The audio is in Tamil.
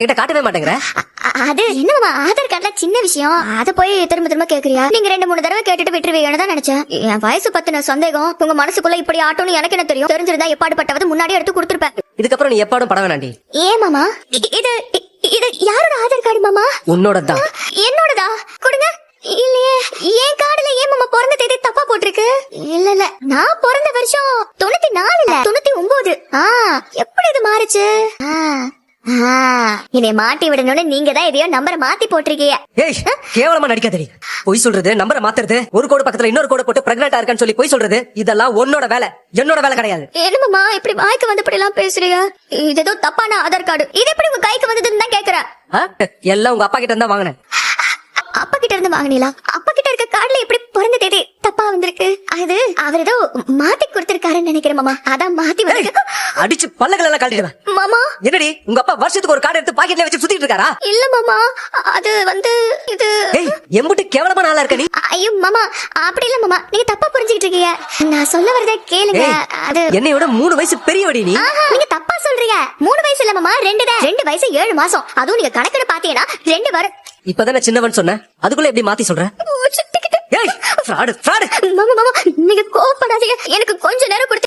கிட்ட காட்டவே மாட்டேங்கிற. அது என்னமா ஆதார் கார்டுல சின்ன விஷயம், அத போய் திரும்ப திரும்ப கேக்குறியா? நீங்க 2-3 தடவை கேட்டுட்டு விட்டுருவீங்கன்னு தான் நினைச்சேன். என் வயசு பத்தின சந்தேகம் உங்க மனசுக்குள்ள இப்படி ஆட்டோன்னு எனக்கு என்ன தெரியும்? தெரிஞ்சிருந்தா எப்பாடுபட்டவது முன்னாடி எடுத்து கொடுத்துருப்பேன். இதுக்கப்புறம் நீ எப்பாடும் பட வேணாண்டி. ஏன் மாமா? இது இது யாரோட ஆதார் கார்டு மாமா? உன்னோடதான். என்னோடதா? கொடுங்க. இல்லையே, என் கார்டுல ஏன் மாமா பிறந்த தேதி தப்பா போட்டிருக்கு? இல்ல நான் பிறந்த வருஷம் 94 இல்ல 99. எப்படி இது மாறுச்சு? என்னை மாட்டி விடணும்னு நீங்க தான் எதையோ நம்பரை மாத்தி போட்டிருக்கீங்க. ஏய், கேவலமா நடிக்காதடி. பொய் சொல்றது, நம்பரை மாத்துறது, ஒரு கோடு பக்கத்துல இன்னொரு கோடு போட்டு பிரெக்னெண்டா இருக்கான்னு சொல்லி பொய் சொல்றது, இதெல்லாம் உன்னோட வேலை, என்னோட வேலை கிடையாது. என்னமாமா இப்படி வாய்க்கு வந்தபடி எல்லாம் பேசுறீங்க? இது ஏதோ தப்பான ஆதார் கார்டு, இது எப்படி உங்க கைக்கு வந்ததுன்னு தான் கேக்குறேன். எல்லாம் உங்க அப்பா கிட்ட இருந்தா வாங்கினேன். அப்பா கிட்ட இருந்து வாங்கினீங்களா? அப்பா கிட்ட இருக்க கார்டுல எப்படி பிறந்த தேதி தப்பா வந்திருக்கு? அது அவர் ஏதோ மாத்தி கொடுத்திருக்காருன்னு நினைக்கிறேன் மாமா. அதான் மாத்தி வந்து அடிச்சு பல்லகள் எல்லாம் கழட்டிடுவேன். மாமா என்னடி உங்க அப்பா வருஷத்துக்கு ஒரு கார்டு எடுத்து பாக்கெட்ல வச்சு சுத்திட்டு இருக்காரா? இல்ல மாமா, அது வந்து இது. ஏய், எம்புட்டு கேவலமா நாளா இருக்க நீ. ஐயோ மாமா, அப்படி இல்ல மாமா, நீங்க தப்பா புரிஞ்சுக்கிட்டு இருக்கீங்க. நான் சொல்ல வரதே கேளுங்க. அது என்னையோட 3 வயசு பெரியவடி நீ. நீங்க தப்பா சொல்றீங்க. 3 வயசு இல்ல மாமா, 2 வயசு 7 மாசம். அதுவும் நீங்க கணக்குல பாத்தீங்கன்னா 2 வர. இப்பதானே சின்னவன் சொன்ன, அதுக்குள்ள எப்படி மாத்தி சொல்ற? ஏய், ஃப்ராடு ஃப்ராடு. மாமா நீங்க கோவப்படாதீங்க, எனக்கு கொஞ்ச நேரம் கொடுத்து